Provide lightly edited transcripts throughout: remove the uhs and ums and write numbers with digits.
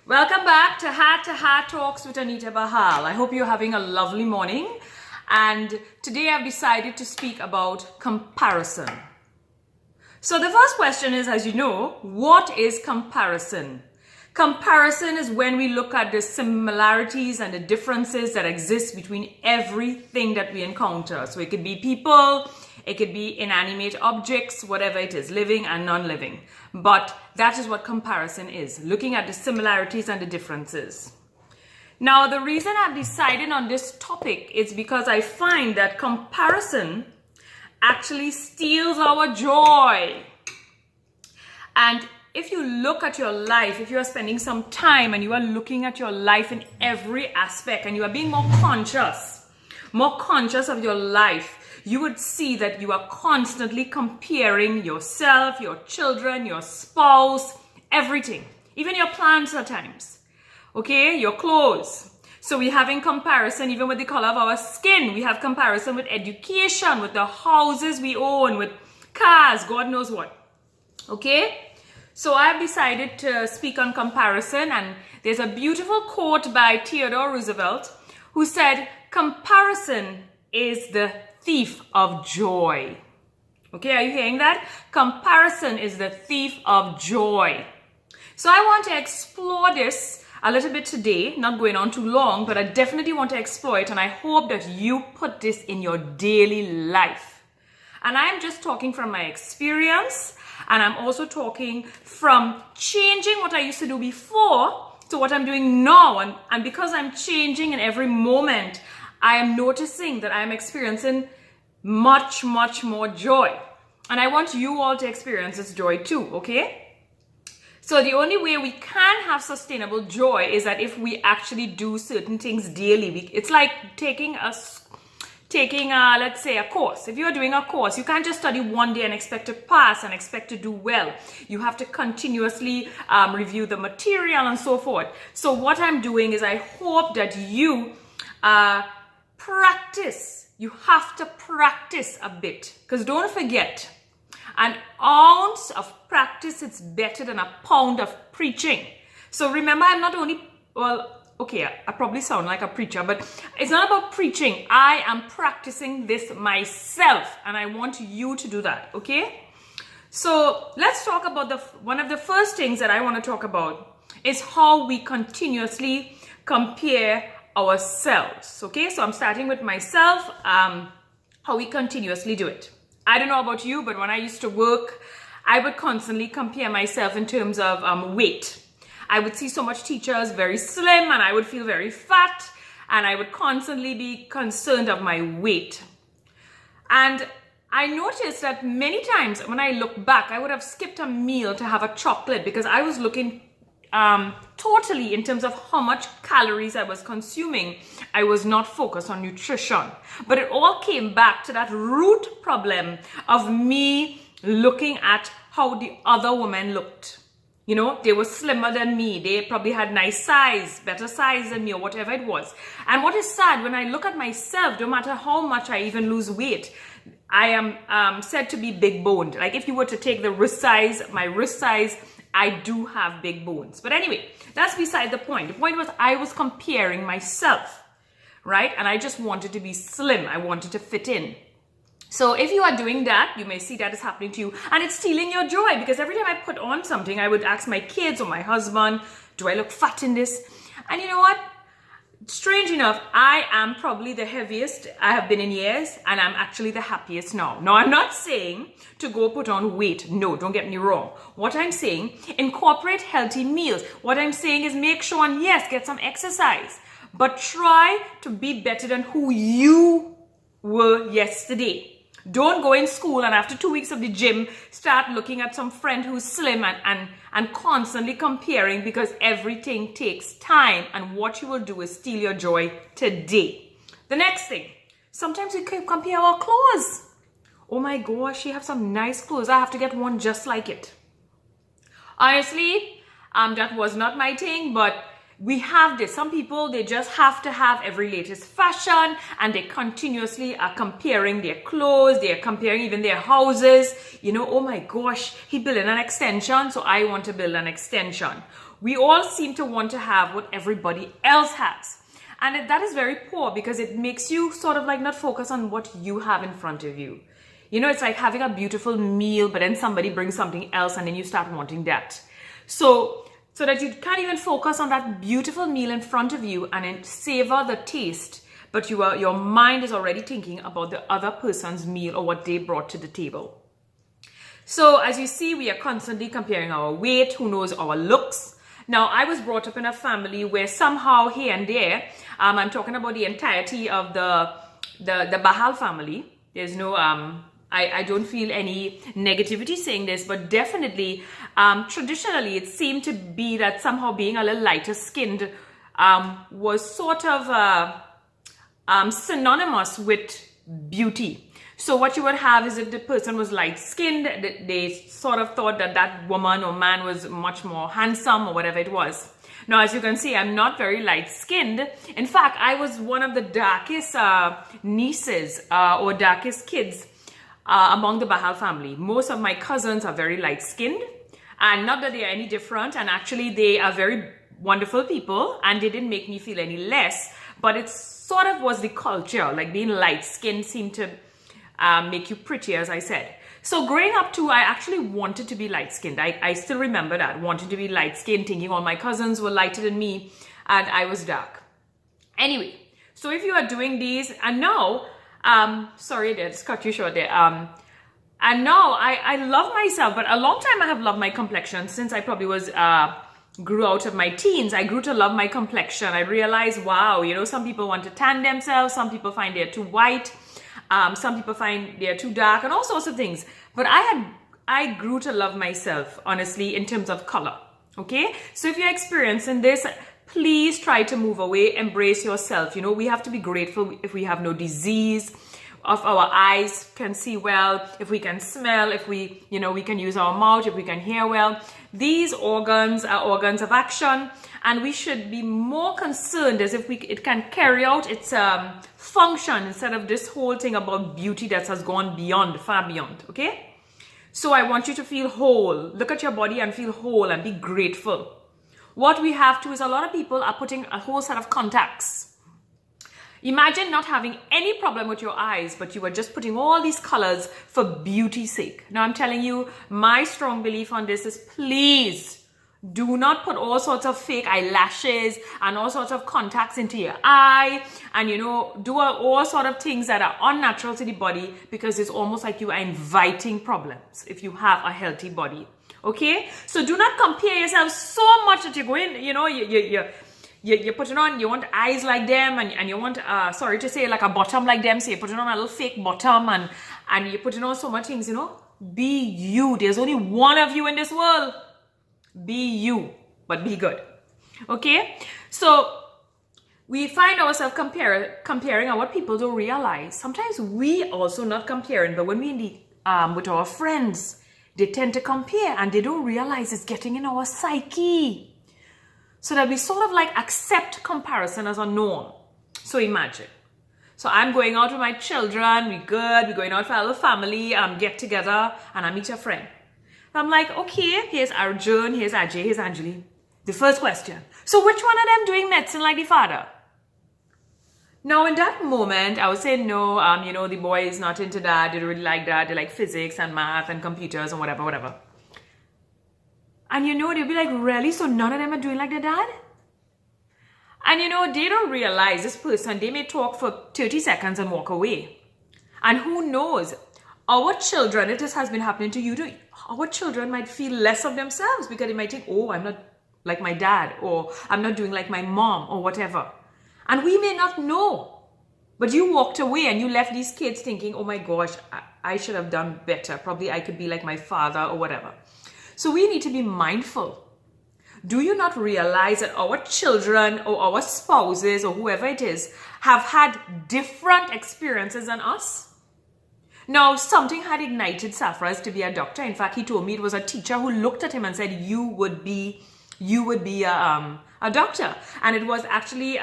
Welcome back to Heart Talks with Anita Bahal. I hope you're having a lovely morning. And today I've decided to speak about comparison. So the first question is, as you know, what is comparison? Comparison is when we look at the similarities and the differences that exist between everything that we encounter. So it could be people, it could be inanimate objects, whatever it is, living and non-living. But that is what comparison is, looking at the similarities and the differences. Now, the reason I've decided on this topic is because I find that comparison actually steals our joy. And if you look at your life, if you are spending some time and you are looking at your life in every aspect and you are being more conscious of your life, you would see that you are constantly comparing yourself, your children, your spouse, everything, even your plants at times, okay, your clothes. So we're having comparison even with the color of our skin. We have comparison with education, with the houses we own, with cars, God knows what, okay? So I've decided to speak on comparison, and there's a beautiful quote by Theodore Roosevelt who said, comparison is the thief of joy. Okay, are you hearing that? Comparison is the thief of joy. So I want to explore this a little bit today, not going on too long, but I definitely want to explore it, and I hope that you put this in your daily life. And I'm just talking from my experience, and I'm also talking from changing what I used to do before to what I'm doing now. And because I'm changing in every moment, I am noticing that I am experiencing much, much more joy. And I want you all to experience this joy too, okay? So the only way we can have sustainable joy is that if we actually do certain things daily. It's like taking let's say a course. If you're doing a course, you can't just study one day and expect to pass and expect to do well. You have to continuously review the material and so forth. So what I'm doing is I hope that you practice. You have to practice a bit, because don't forget, an ounce of practice is better than a pound of preaching. So remember, I'm not only, okay, I probably sound like a preacher, but it's not about preaching. I am practicing this myself, and I want you to do that, okay? So let's talk about one of the first things that I want to talk about is how we continuously compare ourselves, okay? So I'm starting with myself, how we continuously do it. I don't know about you, but when I used to work, I would constantly compare myself in terms of weight. I would see so much teachers very slim, and I would feel very fat, and I would constantly be concerned of my weight. And I noticed that many times when I look back, I would have skipped a meal to have a chocolate because I was looking totally in terms of how much calories I was consuming. I was not focused on nutrition. But it all came back to that root problem of me looking at how the other women looked. You know, they were slimmer than me. They probably had nice size, better size than me, or whatever it was. And what is sad, when I look at myself, no matter how much I even lose weight, I am said to be big boned. Like if you were to take the wrist size, my wrist size, I do have big bones. But anyway, that's beside the point. The point was I was comparing myself, right? And I just wanted to be slim. I wanted to fit in. So if you are doing that, you may see that is happening to you, and it's stealing your joy, because every time I put on something, I would ask my kids or my husband, do I look fat in this? And you know what? Strange enough, I am probably the heaviest I have been in years, and I'm actually the happiest now. Now, I'm not saying to go put on weight. No, don't get me wrong. What I'm saying, incorporate healthy meals. What I'm saying is make sure, and yes, get some exercise, but try to be better than who you were yesterday. Don't go in school and after 2 weeks of the gym, start looking at some friend who's slim and constantly comparing, because everything takes time, and what you will do is steal your joy today. The next thing, sometimes we compare our clothes. Oh my gosh, you have some nice clothes. I have to get one just like it. Honestly, that was not my thing, but we have this. Some people, they just have to have every latest fashion, and they continuously are comparing their clothes. They are comparing even their houses. You know, oh my gosh, he built an extension, so I want to build an extension. we all seem to want to have what everybody else has. And that is very poor because it makes you sort of like not focus on what you have in front of you. You know, it's like having a beautiful meal, but then somebody brings something else and then you start wanting that. So that you can't even focus on that beautiful meal in front of you and then savor the taste, but your mind is already thinking about the other person's meal or what they brought to the table. So as you see, we are constantly comparing our weight, who knows, our looks. Now, I was brought up in a family where somehow here and there, I'm talking about the entirety of the Bahal family. There's no, I don't feel any negativity saying this, but definitely, traditionally, it seemed to be that somehow being a little lighter skinned was sort of synonymous with beauty. So what you would have is if the person was light-skinned, they sort of thought that that woman or man was much more handsome or whatever it was. Now, as you can see, I'm not very light-skinned. In fact, I was one of the darkest nieces or darkest kids among the Bahal family. Most of my cousins are very light-skinned, and not that they are any different, and actually they are very wonderful people, and they didn't make me feel any less, but it sort of was the culture, like being light-skinned seemed to make you pretty, as I said. So growing up too, I actually wanted to be light-skinned. I still remember that, wanting to be light-skinned, thinking all my cousins were lighter than me, and I was dark. Anyway, so if you are doing these, and now, sorry, I just cut you short there. And now I love myself, but a long time I have loved my complexion since I probably was grew out of my teens. I grew to love my complexion. I realized, wow, you know, some people want to tan themselves, some people find they're too white. Some people find they're too dark and all sorts of things. But I grew to love myself, honestly, in terms of color. Okay? So if you're experiencing this, please try to move away, embrace yourself. You know, we have to be grateful if we have no disease, if our eyes can see well, if we can smell, if we, you know, we can use our mouth, if we can hear well. These organs are organs of action, and we should be more concerned as if it can carry out its function instead of this whole thing about beauty that has gone beyond, far beyond, okay? So I want you to feel whole. Look at your body and feel whole and be grateful. What we have to is a lot of people are putting a whole set of contacts. Imagine not having any problem with your eyes, but you are just putting all these colors for beauty's sake. Now I'm telling you, my strong belief on this is please do not put all sorts of fake eyelashes and all sorts of contacts into your eye and, you know, do all sort of things that are unnatural to the body, because it's almost like you are inviting problems if you have a healthy body. Okay? So do not compare yourself so much that you're going, you know, you're putting on, you want eyes like them and you want, sorry to say, like a bottom like them. So you're putting on a little fake bottom and you're putting on so much things, you know. Be you. There's only one of you in this world. Be you, but be good. Okay? So we find ourselves comparing, and what people don't realize, sometimes we also not comparing, but when we in the, with our friends, they tend to compare and they don't realize it's getting in our psyche. So that we sort of like accept comparison as a norm. So imagine. So I'm going out with my children, we're going out for a little family, get together, and I meet a friend. I'm like, okay, here's Arjun, here's Ajay, here's Anjali. The first question. So which one of them doing medicine like the father? Now in that moment, I would say no, you know, the boy is not into that, they don't really like that, they like physics and math and computers and whatever. And you know, they'll be like, really? So none of them are doing like their dad? And you know, they don't realize this person, they may talk for 30 seconds and walk away. And who knows? Our children, this has been happening to you too. Our children might feel less of themselves because they might think, oh, I'm not like my dad, or I'm not doing like my mom, or whatever. And we may not know. But you walked away and you left these kids thinking, oh my gosh, I should have done better. Probably I could be like my father or whatever. So we need to be mindful. Do you not realize that our children or our spouses or whoever it is have had different experiences than us? Now, something had ignited Safraz to be a doctor. In fact, he told me it was a teacher who looked at him and said, you would be a doctor. And it was actually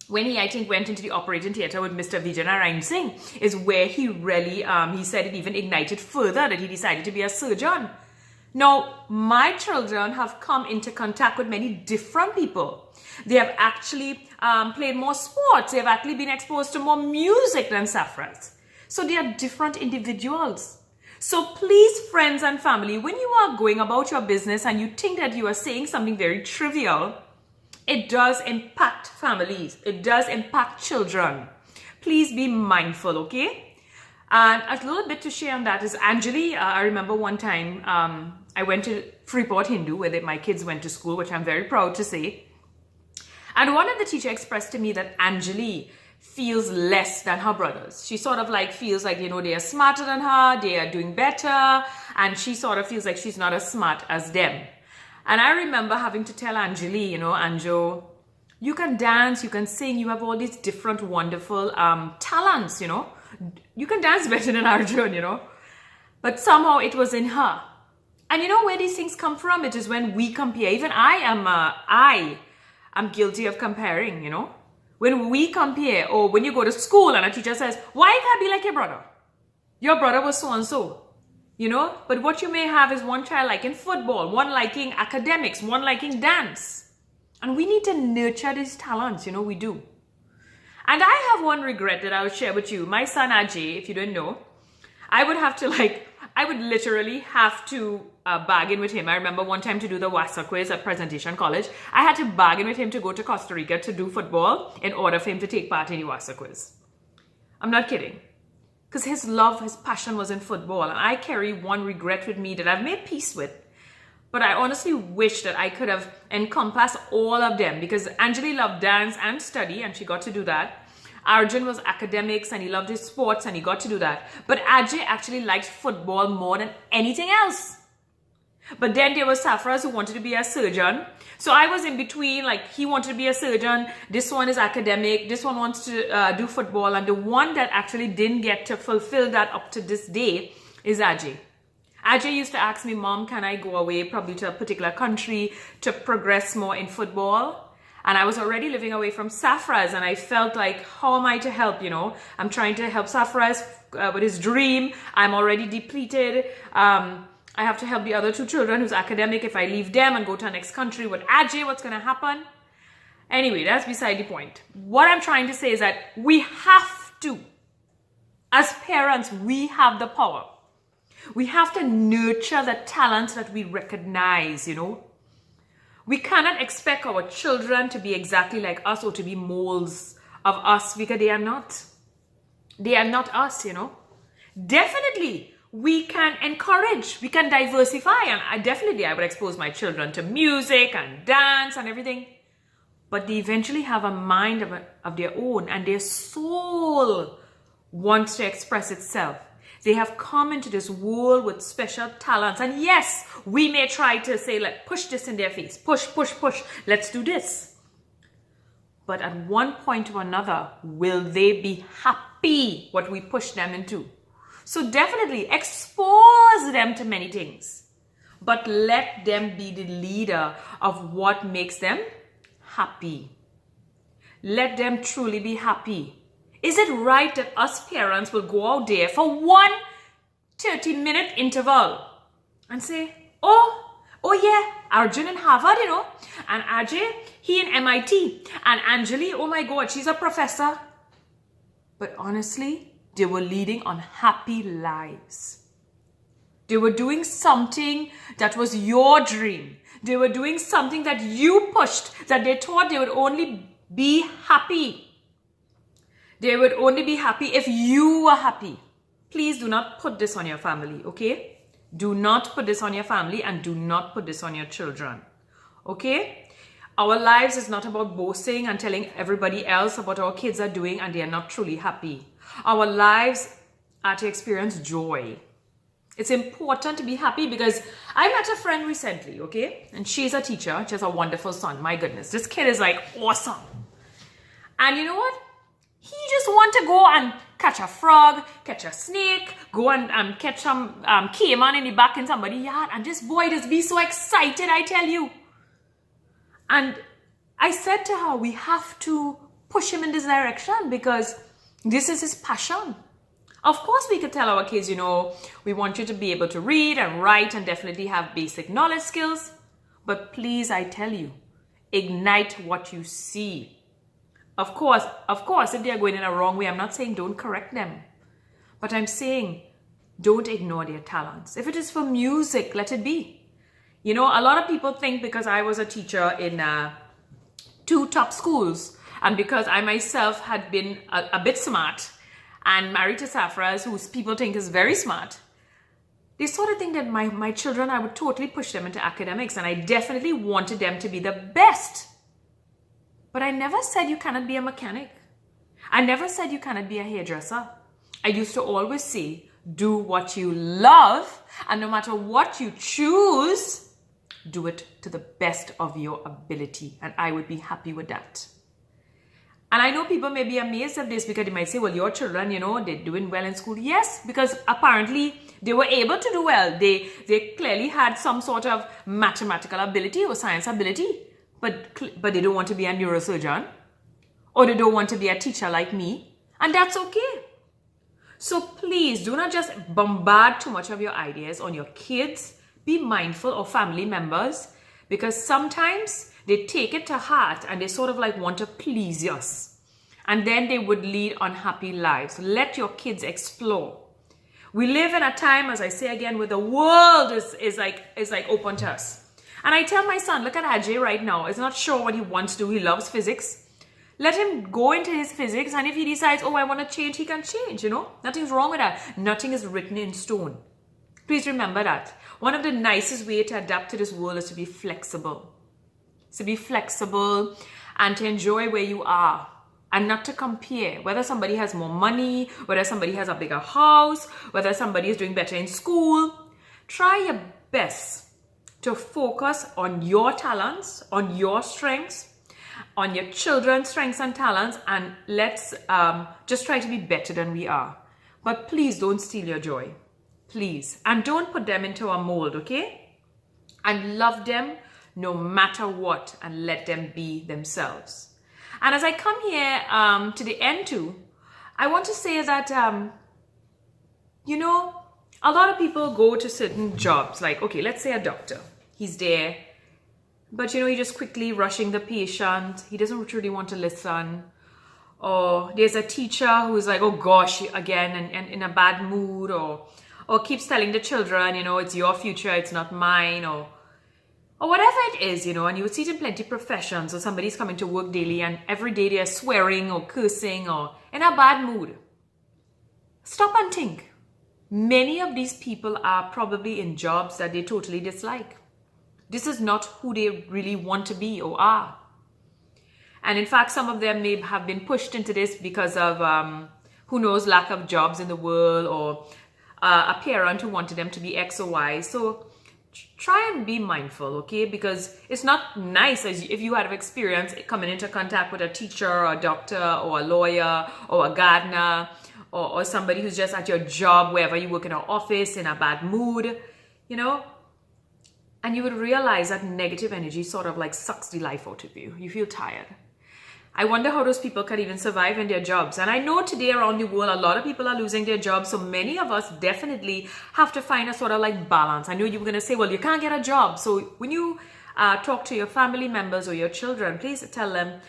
when he, I think, went into the operating theater with Mr. Vijay Narayan Singh, is where he really, he said it even ignited further that he decided to be a surgeon. Now, my children have come into contact with many different people. They have actually played more sports. They have actually been exposed to more music than Safra's. So they are different individuals. So please, friends and family, when you are going about your business and you think that you are saying something very trivial, it does impact families. It does impact children. Please be mindful, okay? And a little bit to share on that is Anjali. I remember one time I went to Freeport Hindu where my kids went to school, which I'm very proud to say. And one of the teachers expressed to me that Anjali feels less than her brothers. She sort of like feels like, you know, they are smarter than her, they are doing better, and she sort of feels like she's not as smart as them. And I remember having to tell Anjali, you know, Anjo, you can dance, you can sing, you have all these different wonderful talents, you know. You can dance better than Arjun, you know. But somehow it was in her. And you know where these things come from? It is when we compare. Even I am guilty of comparing, you know. When we compare, or when you go to school and a teacher says, why can't I be like your brother? Your brother was so-and-so, you know. But what you may have is one child liking football, one liking academics, one liking dance. And we need to nurture these talents, you know, we do. And I have one regret that I'll share with you. My son Ajay, if you don't know, I would literally have to bargain with him. I remember one time to do the WASA quiz at Presentation College, I had to bargain with him to go to Costa Rica to do football in order for him to take part in the WASA quiz. I'm not kidding. Because his love, his passion was in football. And I carry one regret with me that I've made peace with. But I honestly wish that I could have encompassed all of them, because Anjali loved dance and study and she got to do that. Arjun was academics and he loved his sports and he got to do that. But Ajay actually liked football more than anything else. But then there was Safras who wanted to be a surgeon. So I was in between, like he wanted to be a surgeon. This one is academic. This one wants to do football. And the one that actually didn't get to fulfill that up to this day is Ajay. Ajay used to ask me, Mom, can I go away probably to a particular country to progress more in football? And I was already living away from Safraz and I felt like, how am I to help, you know? I'm trying to help Safraz with his dream. I'm already depleted. I have to help the other two children who's academic if I leave them and go to the next country. With Ajay, what's going to happen? Anyway, that's beside the point. What I'm trying to say is that we have to, as parents, we have the power. We have to nurture the talents that we recognize, you know. We cannot expect our children to be exactly like us or to be molds of us, because they are not. They are not us, you know. Definitely, we can encourage, we can diversify. And I would expose my children to music and dance and everything. But they eventually have a mind of their own and their soul wants to express itself. They have come into this world with special talents. And yes, we may try to say, like, push this in their face. Push, push, push. Let's do this. But at one point or another, will they be happy what we push them into? So definitely expose them to many things. But let them be the leader of what makes them happy. Let them truly be happy. Is it right that us parents will go out there for one 30-minute interval and say, oh yeah, Arjun in Harvard, you know, and Ajay, he in MIT, and Anjali, oh my God, she's a professor. But honestly, they were leading unhappy lives. They were doing something that was your dream. They were doing something that you pushed, that they thought they would only be happy. They would only be happy if you were happy. Please do not put this on your family, okay? Do not put this on your family and do not put this on your children, okay? Our lives is not about boasting and telling everybody else about what our kids are doing and they are not truly happy. Our lives are to experience joy. It's important to be happy, because I met a friend recently, okay? And she's a teacher. She has a wonderful son. My goodness, this kid is like awesome. And you know what? He just want to go and catch a frog, catch a snake, go and catch some caiman in the back in somebody's yard. And this boy just be so excited, I tell you. And I said to her, we have to push him in this direction because this is his passion. Of course, we could tell our kids, we want you to be able to read and write and definitely have basic knowledge skills. But please, I tell you, ignite what you see. Of course, if they are going in a wrong way, I'm not saying don't correct them. But I'm saying don't ignore their talents. If it is for music, let it be. A lot of people think because I was a teacher in 2 top schools, and because I myself had been a bit smart and married to Safras, who people think is very smart, they sort of think that my children, I would totally push them into academics, and I definitely wanted them to be the best. But I never said you cannot be a mechanic. I never said you cannot be a hairdresser. I used to always say, do what you love, and no matter what you choose, do it to the best of your ability, and I would be happy with that. And I know people may be amazed at this because they might say, well, your children, they're doing well in school. Yes, because apparently they were able to do well. They clearly had some sort of mathematical ability or science ability, but they don't want to be a neurosurgeon, or they don't want to be a teacher like me, and that's okay. So please do not just bombard too much of your ideas on your kids. Be mindful of family members, because sometimes they take it to heart and they sort of like want to please us, and then they would lead unhappy lives. Let your kids explore. We live in a time, as I say again, where the world is like open to us. And I tell my son, look at Ajay right now. He's not sure what he wants to do. He loves physics. Let him go into his physics, and if he decides, I want to change, he can change, Nothing's wrong with that. Nothing is written in stone. Please remember that. One of the nicest ways to adapt to this world is to be flexible. To be flexible and to enjoy where you are and not to compare. Whether somebody has more money, whether somebody has a bigger house, whether somebody is doing better in school. Try your best to focus on your talents, on your strengths, on your children's strengths and talents, and let's just try to be better than we are. But please don't steal your joy. Please. And don't put them into a mold, okay? And love them no matter what, and let them be themselves. And as I come here to the end too, I want to say that, a lot of people go to certain jobs, like, okay, let's say a doctor. He's there, but he's just quickly rushing the patient. He doesn't really want to listen. Or there's a teacher who's like, oh gosh, again, and in a bad mood, or keeps telling the children, it's your future, it's not mine, or whatever it is, and you would see it in plenty of professions, or somebody's coming to work daily and every day they're swearing or cursing or in a bad mood. Stop and think. Many of these people are probably in jobs that they totally dislike. This is not who they really want to be or are. And in fact, some of them may have been pushed into this because of, who knows, lack of jobs in the world, or a parent who wanted them to be X or Y. So try and be mindful, okay? Because it's not nice if you had experience coming into contact with a teacher or a doctor or a lawyer or a gardener or somebody who's just at your job, wherever you work in an office, in a bad mood, and you would realize that negative energy sort of like sucks the life out of you. You feel tired. I wonder how those people can even survive in their jobs. And I know today around the world, a lot of people are losing their jobs. So many of us definitely have to find a sort of like balance. I know you were going to say, well, you can't get a job. So when you talk to your family members or your children, please tell them,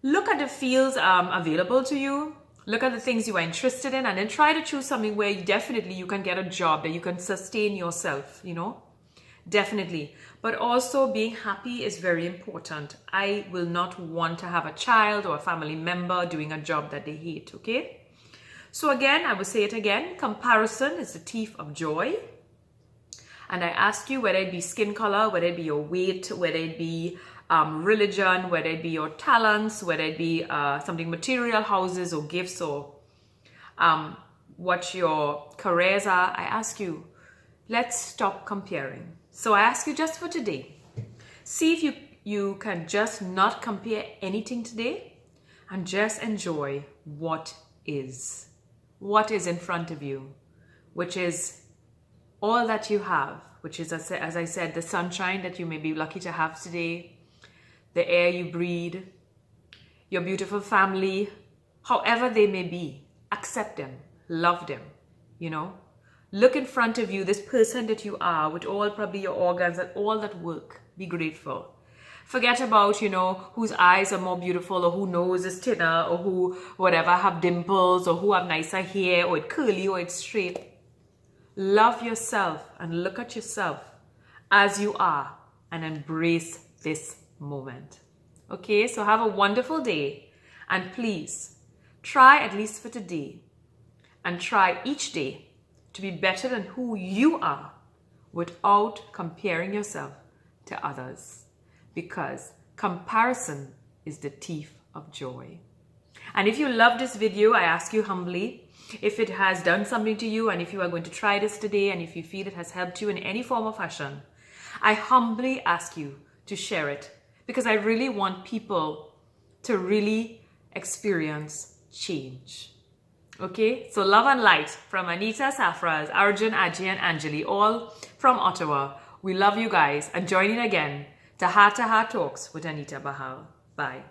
look at the fields available to you. Look at the things you are interested in, and then try to choose something where definitely you can get a job, that you can sustain yourself, Definitely. But also being happy is very important. I will not want to have a child or a family member doing a job that they hate, okay? So again, I will say it again, comparison is the thief of joy. And I ask you, whether it be skin color, whether it be your weight, whether it be religion, whether it be your talents, whether it be something material, houses or gifts, or what your careers are, I ask you, let's stop comparing. So I ask you just for today, see if you can just not compare anything today and just enjoy what is in front of you, which is all that you have, which is, as I said, the sunshine that you may be lucky to have today, the air you breathe, your beautiful family, however they may be. Accept them, love them, you know. Look in front of you, this person that you are, with all probably your organs and all that work. Be grateful. Forget about, you know, whose eyes are more beautiful, or who nose is thinner, or who, whatever, have dimples, or who have nicer hair, or it's curly, or it's straight. Love yourself and look at yourself as you are and embrace this moment. Okay, so have a wonderful day, and please try, at least for today, and try each day to be better than who you are without comparing yourself to others, because comparison is the thief of joy. And if you love this video, I ask you humbly, if it has done something to you, and if you are going to try this today, and if you feel it has helped you in any form or fashion, I humbly ask you to share it, because I really want people to really experience change. Okay, so love and light from Anita, Safraz, Arjun, Ajay, and Anjali, all from Ottawa. We love you guys, and join in again to Heart Talks with Anita Bahal. Bye.